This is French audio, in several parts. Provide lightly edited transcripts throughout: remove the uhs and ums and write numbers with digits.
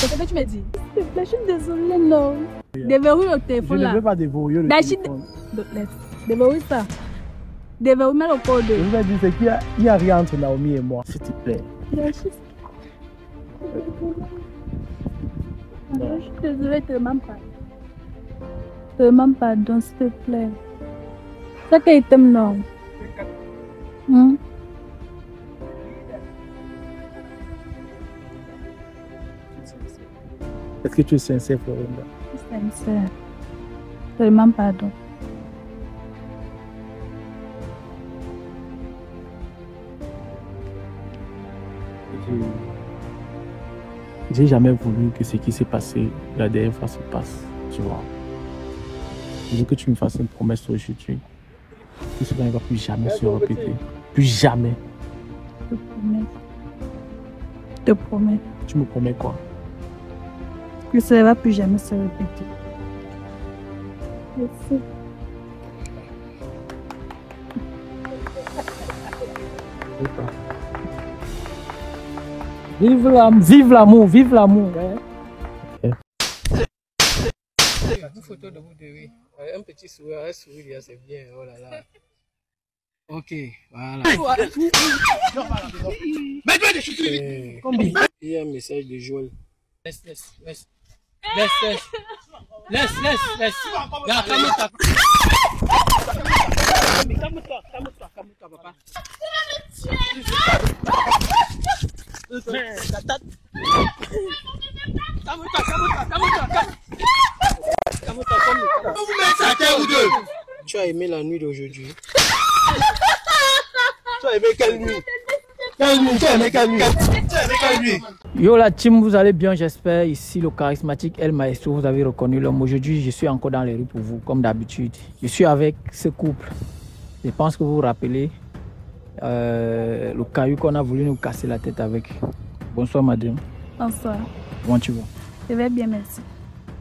C'est ce que tu me dis. Je suis désolée, non. Déverrouille le téléphone là. Je ne veux pas déverrouiller le téléphone. Déverrouille ça. Déverrouille le code. Je vous ai dit qu'il n'y a rien entre Naomi et moi, s'il te plaît. Je suis désolée, te demande pas. Te demande pardon, s'il te plaît. C'est qu'il t'aime, non. Est-ce que tu es sincère, Florinda? Je suis sincère. Te demande pardon. J'ai jamais voulu que ce qui s'est passé la dernière fois se passe, tu vois. Je veux que tu me fasses une promesse aujourd'hui. Que cela ne va plus jamais se répéter. Plus jamais. Je te promets. Je te promets. Tu me promets quoi? Que ça ne va plus jamais se répéter. Merci. Vive l'amour, vive l'amour. Une photo de vous deux, oui. Un petit sourire, c'est bien, oh là là. Ok, voilà. Il y a un message de Joël. Laisse. Là, calme-toi, papa. Tu as aimé la nuit d'aujourd'hui? Tu as aimé quelle nuit? Yo la team, vous allez bien, j'espère. Ici le charismatique El Maestro, vous avez reconnu l'homme. Aujourd'hui, je suis encore dans les rues pour vous, comme d'habitude. Je suis avec ce couple. Je pense que vous vous rappelez le caillou qu'on a voulu nous casser la tête avec. Bonsoir madame. Bonsoir. Comment tu vas? Je vais bien, merci.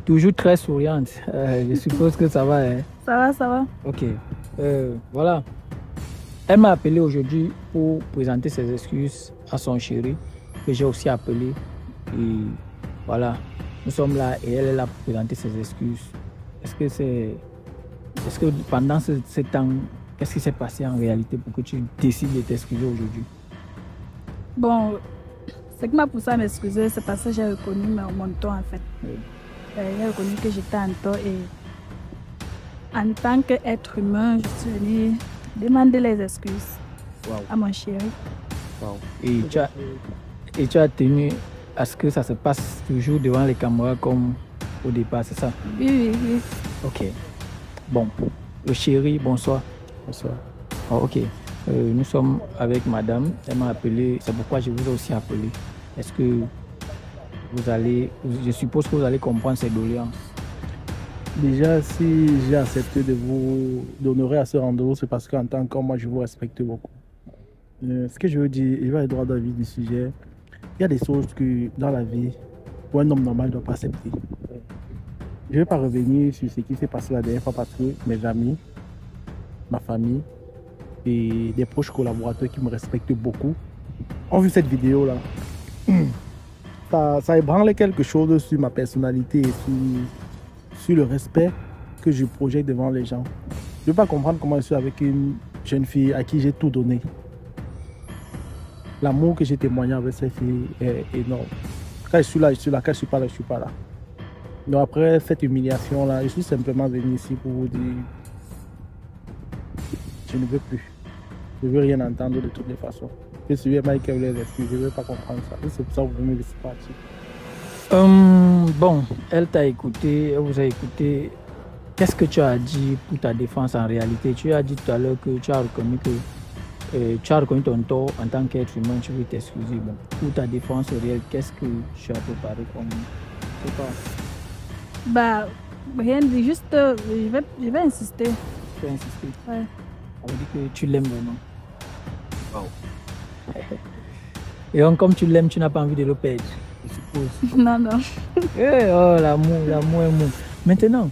Toujours très souriante. Je suppose que ça va. Hein? Ça va. Ok. Voilà. Elle m'a appelé aujourd'hui pour présenter ses excuses à son chéri, que j'ai aussi appelé. Et voilà, nous sommes là et elle est là pour présenter ses excuses. Est-ce que pendant ce temps, qu'est-ce qui s'est passé en réalité pour que tu décides de t'excuser aujourd'hui? Bon, ce qui m'a poussé à m'excuser, c'est parce que j'ai reconnu mon tort en fait. Oui. J'ai reconnu que j'étais en tort et en tant qu'être humain, je suis venue demander les excuses à mon chéri. Wow. Et tu as tenu à ce que ça se passe toujours devant les caméras comme au départ, c'est ça? Oui. Ok. Bon, le chéri, bonsoir. Bonsoir. Oh, ok. Nous sommes avec madame. Elle m'a appelé, c'est pourquoi je vous ai aussi appelé. Est-ce que je suppose que vous allez comprendre ces doléances? Déjà, si j'ai accepté de vous d'honorer à ce rendez-vous, c'est parce qu'en tant qu'homme, moi, je vous respecte beaucoup. Ce que je veux dire, je vais aller droit dans le vif du sujet. Il y a des choses que dans la vie, pour un homme normal, ne doit pas accepter. Je ne vais pas revenir sur ce qui s'est passé la dernière fois parce que mes amis, ma famille et des proches collaborateurs qui me respectent beaucoup ont vu cette vidéo-là. Ça a ébranlé quelque chose sur ma personnalité et sur le respect que je projette devant les gens. Je ne peux pas comprendre comment je suis avec une jeune fille à qui j'ai tout donné. L'amour que j'ai témoigné avec cette fille est énorme. Quand je suis là, je suis là. Quand je ne suis pas là, je ne suis pas là. Donc après cette humiliation-là, je suis simplement venu ici pour vous dire je ne veux plus. Je ne veux rien entendre de toutes les façons. Je suis avec les excuses, je ne veux pas comprendre ça. C'est pour ça que vous me laissez partir. Bon, elle t'a écouté, elle vous a écouté. Qu'est-ce que tu as dit pour ta défense en réalité? Tu as dit tout à l'heure que tu as reconnu ton tort en tant qu'être humain, tu veux t'excuser. Bon, pour ta défense réelle, qu'est-ce que tu as préparé comme... Je sais pas. Bah, rien de juste, je vais insister. Tu vas insister? Ouais. Ça veut dire que tu l'aimes vraiment. Wow. Et donc, comme tu l'aimes, tu n'as pas envie de le perdre, je suppose. Non. Oh, l'amour. Maintenant,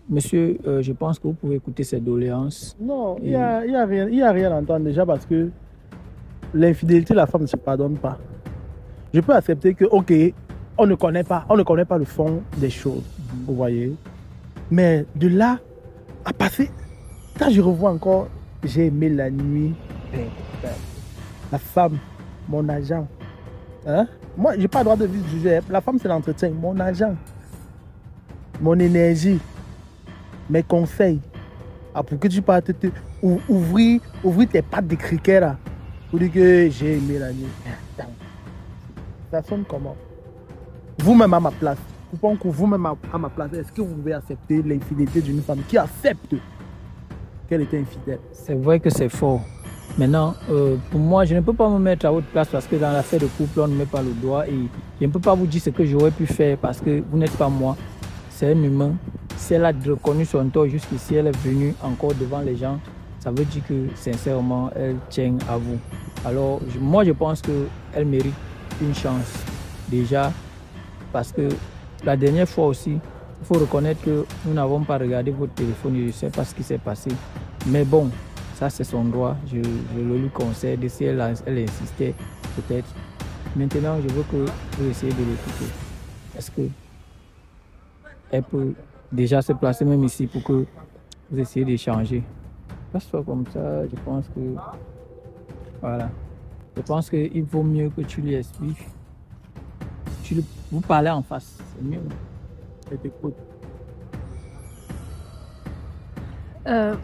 monsieur, je pense que vous pouvez écouter ces doléances. Non, il n'y a rien à entendre déjà parce que l'infidélité, la femme ne se pardonne pas. Je peux accepter que, ok, on ne connaît pas le fond des choses, vous voyez. Mais de là à passer, quand je revois encore, j'ai aimé la nuit, la femme, mon agent. Hein? Moi, je n'ai pas le droit de vivre du jeu. La femme, c'est l'entretien, mon agent, mon énergie, mes conseils. Ah, pour que tu puisses ouvrir tes pattes de cricket là, pour dire que j'ai aimé la nuit. Ça sonne comment? Vous-même à ma place, vous-même à ma place, est-ce que vous pouvez accepter l'infidélité d'une femme qui accepte qu'elle était infidèle? C'est vrai que c'est fort. Maintenant, pour moi, je ne peux pas me mettre à votre place parce que dans l'affaire de couple, on ne met pas le doigt et je ne peux pas vous dire ce que j'aurais pu faire parce que vous n'êtes pas moi. C'est un humain. Si elle a reconnu son tort jusqu'ici, elle est venue encore devant les gens, ça veut dire que sincèrement, elle tient à vous. Alors, moi, je pense qu'elle mérite une chance déjà parce que la dernière fois aussi, il faut reconnaître que nous n'avons pas regardé votre téléphone et je ne sais pas ce qui s'est passé. Mais bon, ça c'est son droit, je le lui concède. Si elle insistait, peut-être. Maintenant, je veux que vous essayez de l'écouter. Est-ce que elle peut déjà se placer même ici pour que vous essayez d'échanger? Passe-toi comme ça, je pense que... Voilà. Je pense qu'il vaut mieux que tu lui expliques. Vous parlez en face, c'est mieux. Elle t'écoute. Le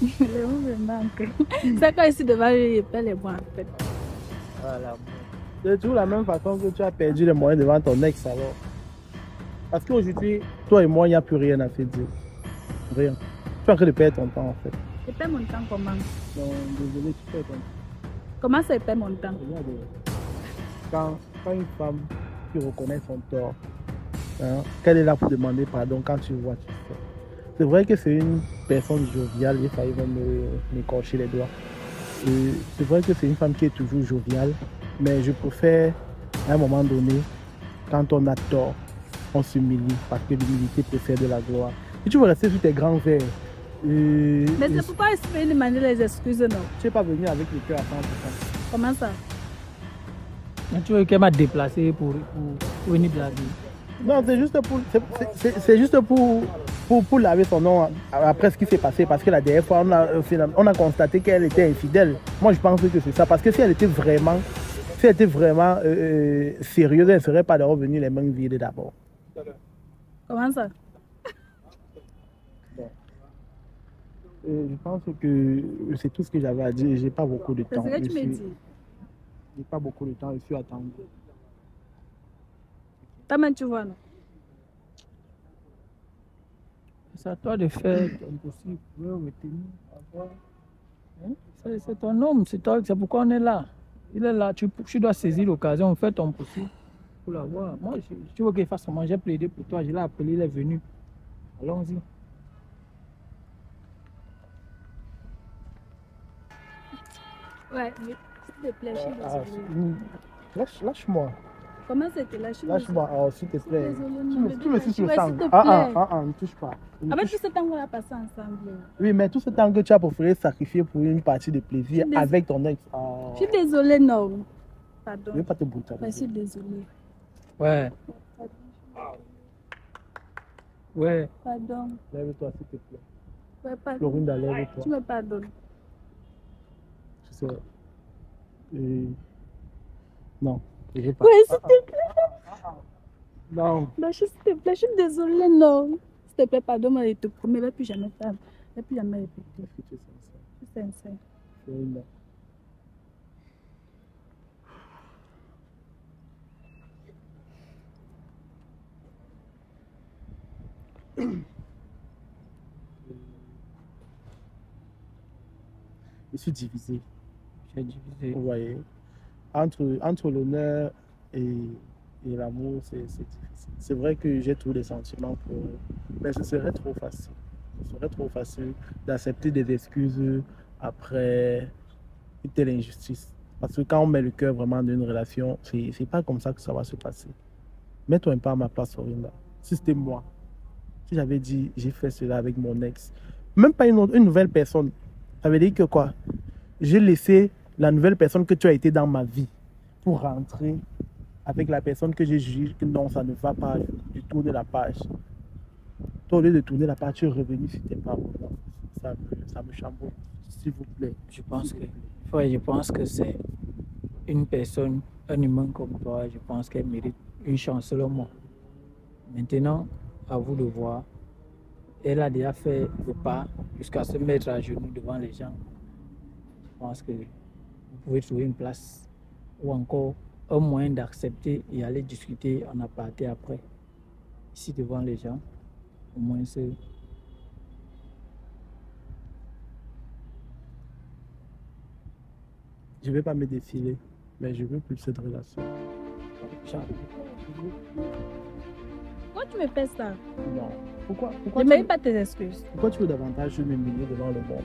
me manque. C'est quand ici devant lui, il perd les mots en fait. Voilà. C'est toujours la même façon que tu as perdu les moyens devant ton ex alors. Parce qu'aujourd'hui, toi et moi, il n'y a plus rien à faire dire. Rien. Tu as que de perdre ton temps en fait. Je perds mon temps comment? Non, désolé, tu perds ton temps. Comment ça, je perds mon temps? Quand une femme qui reconnaît son tort, hein, qu'elle est là pour demander pardon, quand tu vois, tu sais. C'est vrai que c'est une personne joviale, il fallait même m'écorcher les doigts. C'est vrai que c'est une femme qui est toujours joviale, mais je préfère, à un moment donné, quand on a tort, on s'humilie, parce que l'humilité préfère de la gloire. Si tu veux rester sur tes grands verres, mais c'est pourquoi il se demander les excuses, non? Tu n'es pas venu avec le cœur à 100%. Comment ça? Tu veux qu'elle m'a déplacé pour venir blaguer? Non, c'est juste pour laver son nom après ce qui s'est passé. Parce que la dernière fois, on a constaté qu'elle était infidèle. Moi, je pense que c'est ça. Parce que si elle était vraiment sérieuse, elle ne serait pas revenue les mains vides d'abord. Comment ça? Je pense que c'est tout ce que j'avais à dire. Je n'ai pas beaucoup de temps. C'est ce que tu me dis. Je n'ai pas beaucoup de temps. Je suis attendu. Comment tu vois, non? C'est à toi de faire ton possible pour retenir, avoir. Hein? C'est ton homme, c'est pourquoi on est là. Il est là, tu dois saisir l'occasion, faire ton possible pour l'avoir. Moi, tu veux qu'il fasse comment? J'ai plaidé pour toi, je l'ai appelé, il est venu. Allons-y. Ouais, mais s'il te plaît, je suis désolée. Lâche-moi. Comment c'était là? Lâche-moi, s'il te plaît. Tu me suis sur le sang. S'il te plaît. Ne touche pas. Avec tout ce temps qu'on a passé ensemble. Oui, mais tout ce temps que tu as préféré sacrifier pour une partie de plaisir avec ton ex. Je suis désolée, non. Pardon. Je ne vais pas te brutaliser. Je suis désolée. Ouais. Ouais. Pardon. Lève-toi, s'il te plaît. Ouais, pardon. Florinda, lève-toi. Tu me pardonnes. Je sais. Non. Je veux pas. Oui, s'il te plaît. Non. Non, s'il te plaît, je suis désolée, non. S'il te plaît, pardonne-moi, je te promets, je ne vais plus jamais faire. Je ne vais plus jamais répéter. Est-ce que tu es sincère? Je suis sincère. Florinda. Je suis divisé. J'ai divisé. Vous voyez, entre l'honneur et l'amour, c'est difficile. C'est vrai que j'ai tous les sentiments pour eux, mais ce serait trop facile. Ce serait trop facile d'accepter des excuses après une telle injustice. Parce que quand on met le cœur vraiment dans une relation, c'est pas comme ça que ça va se passer. Mets-toi un peu à ma place, Florinda. Si c'était moi, si j'avais dit j'ai fait cela avec mon ex, même pas une nouvelle personne, ça veut dire que quoi? J'ai laissé la nouvelle personne que tu as été dans ma vie pour rentrer avec la personne que j'ai jugé que non, ça ne va pas, je tourne la page. Toi, au lieu de tourner la page, tu es revenu sur tes paroles. Ça me chamboule, s'il vous plaît. Je pense que c'est une personne, un humain comme toi, je pense qu'elle mérite une chance selon moi. Maintenant, à vous de voir. Elle a déjà fait le pas jusqu'à se mettre à genoux devant les gens. Je pense que vous pouvez trouver une place ou encore un moyen d'accepter et aller discuter en aparté après. Ici devant les gens, au moins c'est... Je ne vais pas me défiler, mais je veux plus cette relation. Pourquoi tu me fais ça? Non. Pourquoi Je ne mérite pas tes excuses. Pourquoi tu veux davantage m'humilier devant le monde?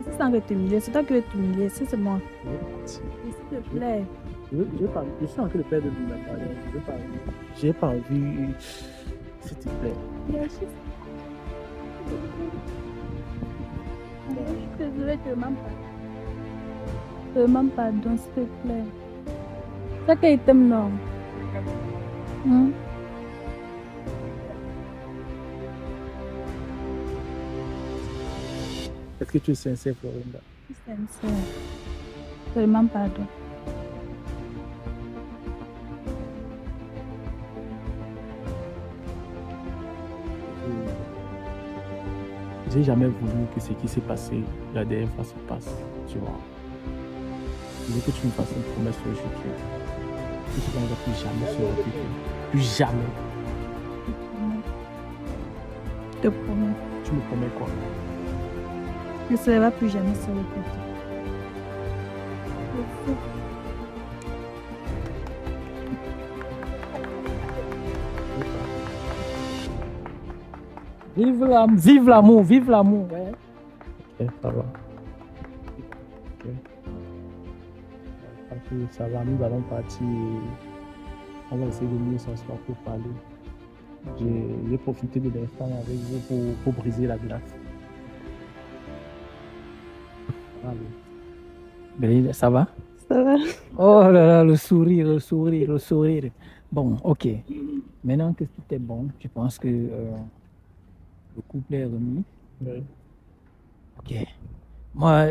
C'est sans que t'humilier, c'est toi qui veux t'humilier, c'est moi. Je vais partir. S'il te plaît. Je suis en train de perdre de ma parole. Je vais pas envie. J'ai pas envie. S'il te plaît. Je suis désolée, je ne demande pas. Je demande pardon, s'il te plaît. C'est qu'il t'aime, non? Est-ce que tu es sincère, Florinda? Je suis sincère. Je demande pardon. J'ai jamais voulu que ce qui s'est passé la dernière fois se passe, tu vois. Je veux que tu me fasses une promesse aujourd'hui. Que tu ne vas plus jamais se répéter. Plus jamais. Je te promets. Tu me promets quoi? Que ça ne va plus jamais se répéter. Vive l'amour, vive l'amour. Ouais. Ok, ça va. Ok. Ok, ça va, nous allons partir. On va essayer de mieux s'asseoir pour parler. J'ai profité de l'instant avec vous pour briser la glace. Allez. Belinda, ça va? Ça va? Oh là là, le sourire, le sourire, le sourire. Bon, ok. Maintenant que tout est bon, je pense que le couple est remis. Oui. Ok. Moi,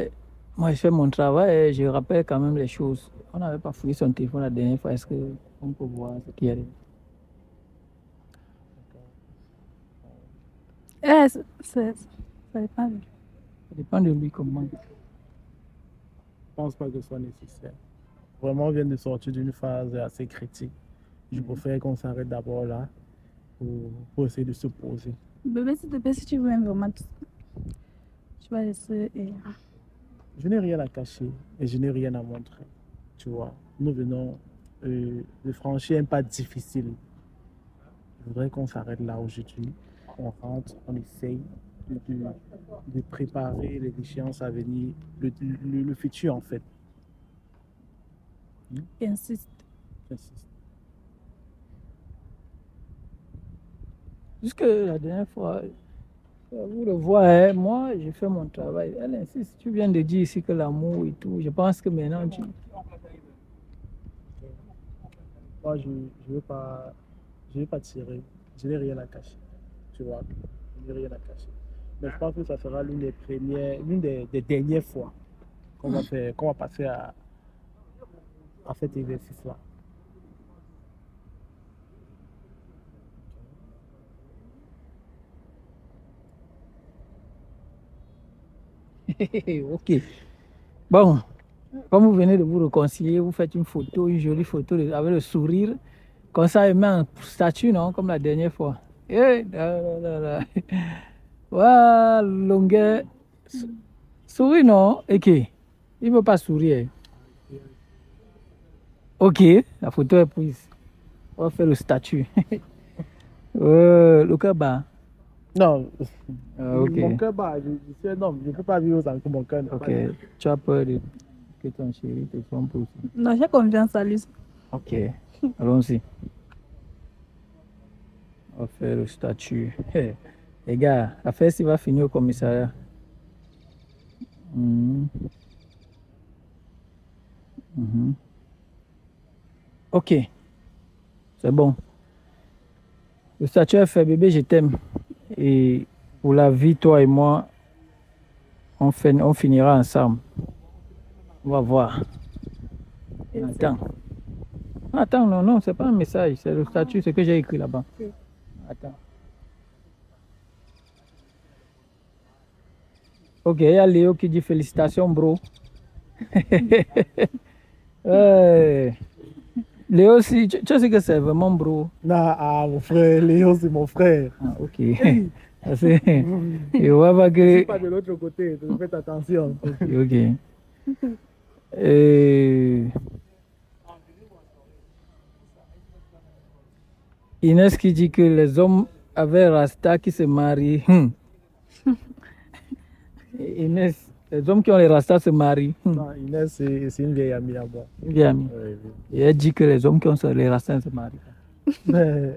je fais mon travail et je rappelle quand même les choses. On n'avait pas fouillé son téléphone la dernière fois. Est-ce qu'on peut voir ce qui arrive? Ça dépend de lui. Ça dépend de lui comment. Je pense pas que ce soit nécessaire. Vraiment, on vient de sortir d'une phase assez critique. Je préfère qu'on s'arrête d'abord là pour essayer de se poser. Bébé, s'il te plaît, si tu veux vraiment, tu vas laisser. Je n'ai rien à cacher et je n'ai rien à montrer. Tu vois, nous venons de franchir un pas difficile. Je voudrais qu'on s'arrête là aujourd'hui. On rentre, on essaye de préparer les échéances à venir, le futur en fait. Insiste. J'insiste. Jusque la dernière fois, vous le voyez, moi, j'ai fait mon travail. Elle insiste. Tu viens de dire ici que l'amour et tout. Je pense que maintenant, tu... Moi, je veux pas tirer. Je n'ai rien à cacher. Tu vois, je n'ai rien à cacher. Mais je pense que ça sera l'une des dernières fois qu'on va passer à cet exercice-là. Ok. Bon, comme vous venez de vous réconcilier, vous faites une photo, une jolie photo avec le sourire. Comme ça, il met un statut, non? Comme la dernière fois. Eh, là. Voilà, longueur. Souris, non? Ok. Il ne veut pas sourire. Ok, la photo est prise. On va faire le statut. Le cœur bas. Non, Ok. mon cœur bat. Je ne peux pas vivre sans que mon cœur ne Ok. batte. Tu as peur que ton chéri te trompe aussi. Non, j'ai confiance en lui. Ok. Allons-y. On va faire le statut. Hey, les gars, la fête va finir au commissariat. Ok. c'est bon. Le statut est fait, bébé, je t'aime. Et pour la vie, toi et moi, on finira ensemble. On va voir. Attends. Attends, non, non, c'est pas un message, c'est le statut, ce que j'ai écrit là-bas. Attends. Ok, il y a Léo qui dit félicitations, bro. Léo, si, tu sais que c'est vraiment bro. Non, mon frère, Léo, c'est mon frère. Ah, ok. Et on va voir que. Pas de l'autre côté, faites attention. Ok. Inès qui dit que les hommes avec Rasta qui se marient. Inès, les hommes qui ont les Rastas se marient. Non, Inès, c'est une vieille amie là-bas. Une vieille amie. Oui. Et elle dit que les hommes qui ont les Rastas se marient. Mais,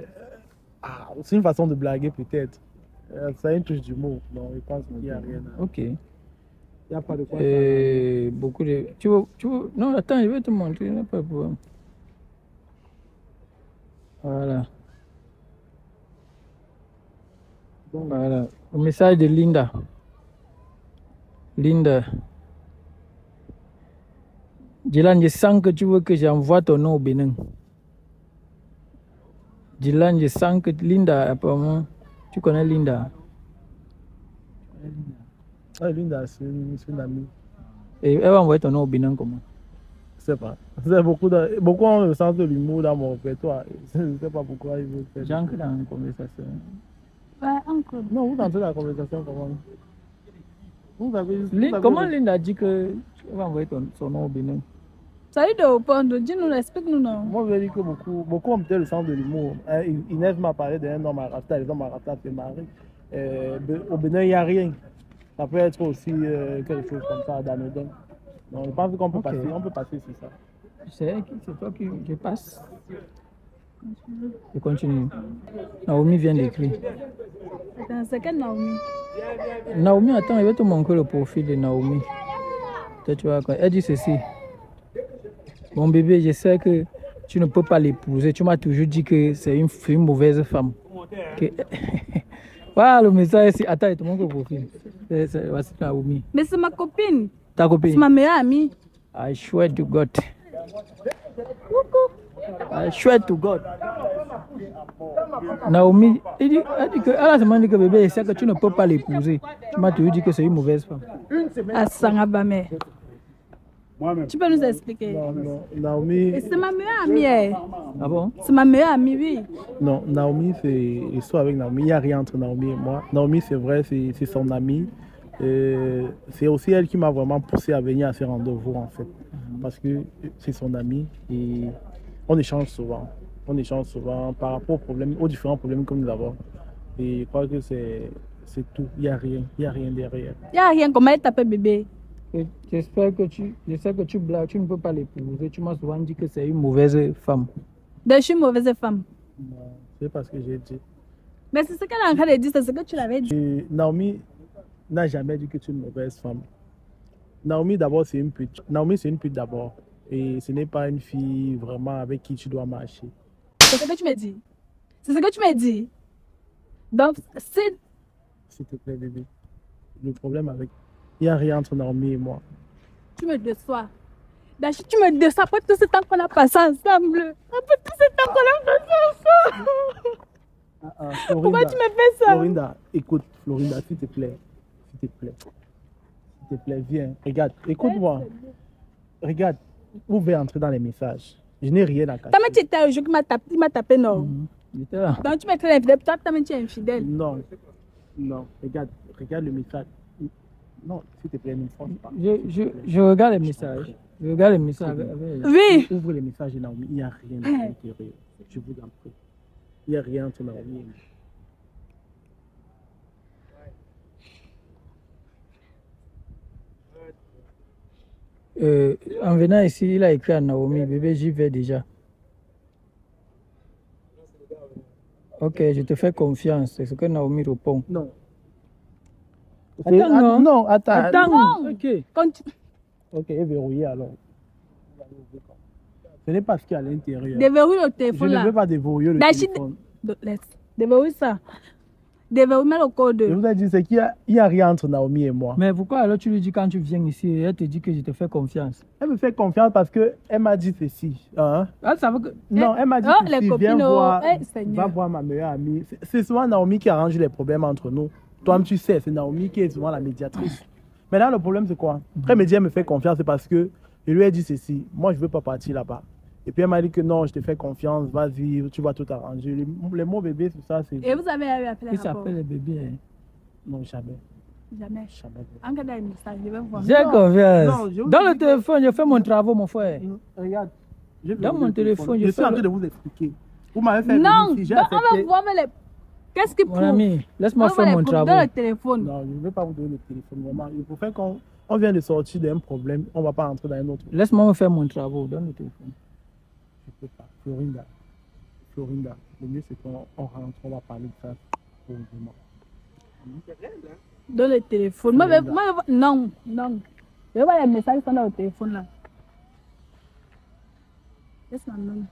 c'est une façon de blaguer peut-être. Ça a une touche d'humour. Non, je pense qu'il n'y a rien. Ok. Il n'y a pas de quoi. Beaucoup de. Tu veux... Non, attends, je vais te montrer. Il n'y a pas de problème. Voilà. Bon, voilà. Le message de Linda. Linda. Dylan, je sens que tu veux que j'envoie ton nom au Bénin. Dylan, je sens que Linda, apparemment, tu connais Linda. Ah, Linda, c'est une amie. Et elle va envoyer ton nom au Bénin comment? Je sais pas. C'est beaucoup ont le sens de l'humour dans mon répertoire. Je ne sais pas pourquoi ils veulent faire. J'entre dans une conversation. Ouais, encore. Non, vous entrez dans la conversation comment? Comment Linda a dit que tu vas envoyer son nom au Bénin? Salut de répondre, dis-nous, explique-nous non. Moi, je veux dire que beaucoup ont peut-être le sens de l'humour. Inès m'a parlé d'un homme à Rasta, les hommes à Rasta se marient. Au Bénin, il n'y a rien. Ça peut être aussi quelque chose comme ça d'anodin. Donc, je pense qu'on peut passer, on peut passer sur ça. C'est toi qui je passe. Je continue. Naomi vient d'écrire. C'est quelle Naomi? Naomi, attends, je vais te montrer le profil de Naomi. Toi, tu vois, elle dit ceci. Mon bébé, je sais que tu ne peux pas l'épouser. Tu m'as toujours dit que c'est une mauvaise femme. Voilà le message ici. Attends, je te montre le profil. Voici Naomi. Mais c'est ma copine. Ta copine? C'est ma meilleure amie. I swear to God. I swear to God. Naomi, elle a seulement dit que bébé, je sais que tu ne peux pas l'épouser. Tu m'as toujours dit que c'est une mauvaise femme. À Sangabame. Tu peux nous expliquer? Non, Naomi. C'est ma meilleure amie. Ah bon? C'est ma meilleure amie, oui. Non, Naomi, c'est l'histoire avec Naomi. Il n'y a rien entre Naomi et moi. Naomi, c'est vrai, c'est son amie. C'est aussi elle qui m'a vraiment poussé à venir à ces rendez-vous, en fait. Parce que c'est son amie et on échange souvent. On échange souvent par rapport aux différents problèmes que nous avons. Et je crois que c'est tout. Il n'y a rien. Il n'y a rien derrière. Il n'y a rien. Comment elle t'appelle bébé? J'espère que je sais que tu blagues, tu ne peux pas l'épouser. Tu m'as souvent dit que c'est une mauvaise femme. Je suis une mauvaise femme. Non, c'est pas ce que j'ai dit. Mais c'est ce qu'elle est en train de dire, c'est ce que tu l'avais dit. Et Naomi n'a jamais dit que tu es une mauvaise femme. Naomi, d'abord, c'est une pute. Naomi, c'est une pute d'abord. Et ce n'est pas une fille vraiment avec qui tu dois marcher. C'est ce que tu me dis. C'est ce que tu me dis. Donc, c'est... S'il te plaît, bébé. Le problème avec... Il n'y a rien entre Naomi et moi. Tu me déçois. Dachi, tu me déçois après tout ce temps qu'on a passé ensemble. Après tout ce temps qu'on a passé ensemble. Florinda, pourquoi tu me fais ça? Florinda, écoute, Florinda, s'il te plaît. S'il te plaît. S'il te plaît, viens. Regarde, écoute-moi. Regarde, vous pouvez entrer dans les messages. Je n'ai rien à cacher. Tu étais un jour qui m'a tapé, non? J'étais là. Donc tu m'es très infidèle. Toi, tu es infidèle. Non. Non. Regarde le message. Non, s'il te plaît, ne me force pas. Je regarde les messages. Je regarde les messages. Oui. Ouvre les messages de Naomi. Il n'y a rien à l'intérieur. Je vous en prie. Il n'y a rien entre Naomi et moi. En venant ici, il a écrit à Naomi, bébé, j'y vais déjà. Ok, je te fais confiance. C'est ce que Naomi répond. Non. Attends, non, attends. Attends. Non. Ok. Continue. Ok, verrouillé alors. Ce n'est pas ce qu'il y a à l'intérieur. Déverrouille le Je téléphone ne là. veux pas déverrouiller le téléphone. Déverrouille ça. Déverrouille, mets le code. Je vous ai dit, c'est qu'il n'y a rien entre Naomi et moi. Mais pourquoi alors tu lui dis quand tu viens ici, elle te dit que je te fais confiance? Elle me fait confiance parce qu'elle m'a dit ceci. Hein? Ah, ça veut que... Non, elle m'a dit Oh, ceci, les viens copines, voir, Seigneur. va voir ma meilleure amie. C'est souvent Naomi qui arrange les problèmes entre nous. Toi-même, tu sais, c'est Naomi qui est souvent la médiatrice. Mais là, le problème, c'est quoi? Après, elle me fait confiance, c'est parce que je lui ai dit ceci. Moi, je ne veux pas partir là-bas. Et puis, elle m'a dit que non, je te fais confiance, vas-y, tu vas tout arranger. Les mots bébés, tout ça, c'est... Et vous avez appelé Il s'appelle les bébés. Hein. Non, jamais. Jamais. Jamais. Engagez un message, je vais voir. J'ai confiance. Non, je vous Dans dis le que- téléphone, je fais mon travail, mon frère. Regarde. Dans mon téléphone, je suis en train de vous expliquer. Vous m'avez fait Non, venir ici, j'ai on va accepté. voir les... Qu'est-ce qui Mon prouve? ami, laisse-moi On va faire les mon prouver dans travail. le téléphone. Non, je ne vais pas vous donner le téléphone. Vraiment. Il faut faire on vient de sortir d'un problème, on ne va pas rentrer dans un autre. Laisse-moi me faire mon travail. Donne le téléphone. Je ne peux pas. Florinda, le mieux c'est qu'on rentre, on va parler de ça. Vraiment. Dans le téléphone. Non. Je vais voir les messages qui sont dans le téléphone là. Laisse-moi donner.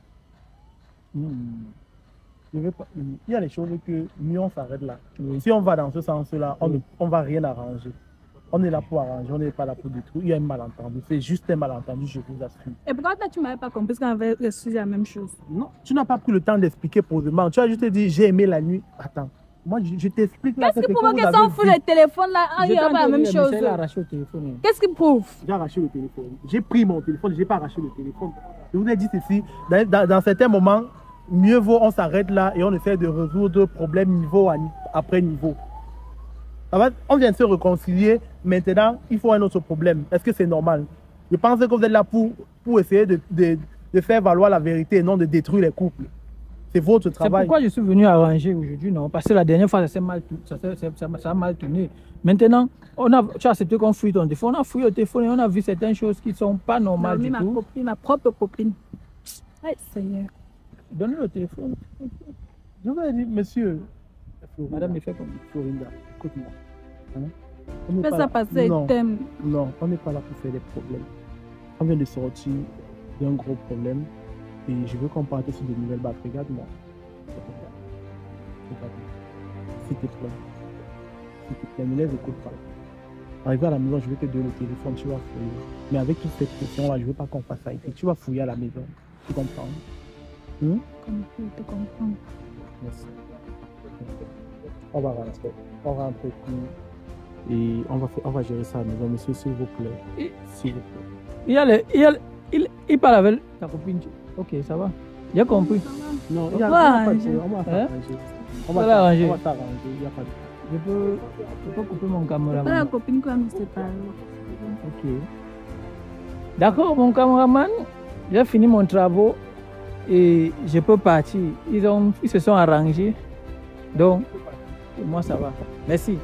Je vais pas, il y a des choses que mieux on s'arrête là. Oui. Si on va dans ce sens-là, on ne va rien arranger. On est là pour arranger, on n'est pas là pour détruire. Il y a un malentendu. C'est juste un malentendu, je vous assure. Et pourquoi toi, tu ne m'avais pas compris qu'on avait reçu la même chose? Non, tu n'as pas pris le temps d'expliquer posément. Tu as juste dit, j'ai aimé la nuit. Attends, moi je t'explique là. Qu'est-ce qui c'est prouve vous que avez si on fout dit. le téléphone là, il n'y a pas la même chose? Il a arraché le téléphone. Qu'est-ce qui prouve? J'ai arraché le téléphone. J'ai pris mon téléphone, je n'ai pas arraché le téléphone. Je vous ai dit ceci, dans certains moments, mieux vaut on s'arrête là et on essaie de résoudre problème niveau après niveau. On vient de se réconcilier, maintenant il faut un autre problème. Est-ce que c'est normal? Je pense que vous êtes là pour essayer de faire valoir la vérité et non de détruire les couples. C'est votre C'est travail. pourquoi je suis venu arranger aujourd'hui, non? Parce que la dernière fois, ça a mal tourné. Maintenant, tu as accepté qu'on fouille ton téléphone. On a fouillé le téléphone et on a vu certaines choses qui ne sont pas normales du tout. Ma propre copine. Hey, Seigneur. Donne le téléphone. Je vous ai dit, monsieur, Madame, il fait comme Florinda, écoute-moi. Hein? Fais ça passer, non, thème. non, on n'est pas là pour faire des problèmes. On vient de sortir d'un gros problème et je veux qu'on parte sur de nouvelles bases. Regarde-moi. Regarde-moi. S'il te plaît. S'il te plaît, ne les écoute pas. Arrivé à la maison, je vais te donner le téléphone, tu vas fouiller. Mais avec toute cette pression-là, je ne veux pas qu'on fasse ça ici. Tu vas fouiller à la maison. Tu comprends? Comme je te comprends. Merci. On va rentrer. On rentre ici. Et on va gérer ça à la maison. Monsieur, s'il vous plaît. S'il vous plaît. Il parle avec ta copine. Ok, ça va. J'ai compris. Non, On va on va l'arranger. on va s'arranger. Il n'y a pas de... Je peux couper mon Pas la caméraman. copine qui va me séparer. Ok. D'accord, mon caméraman. J'ai fini mon travail et je peux partir. Ils se sont arrangés. Donc, pour moi, ça va. Merci.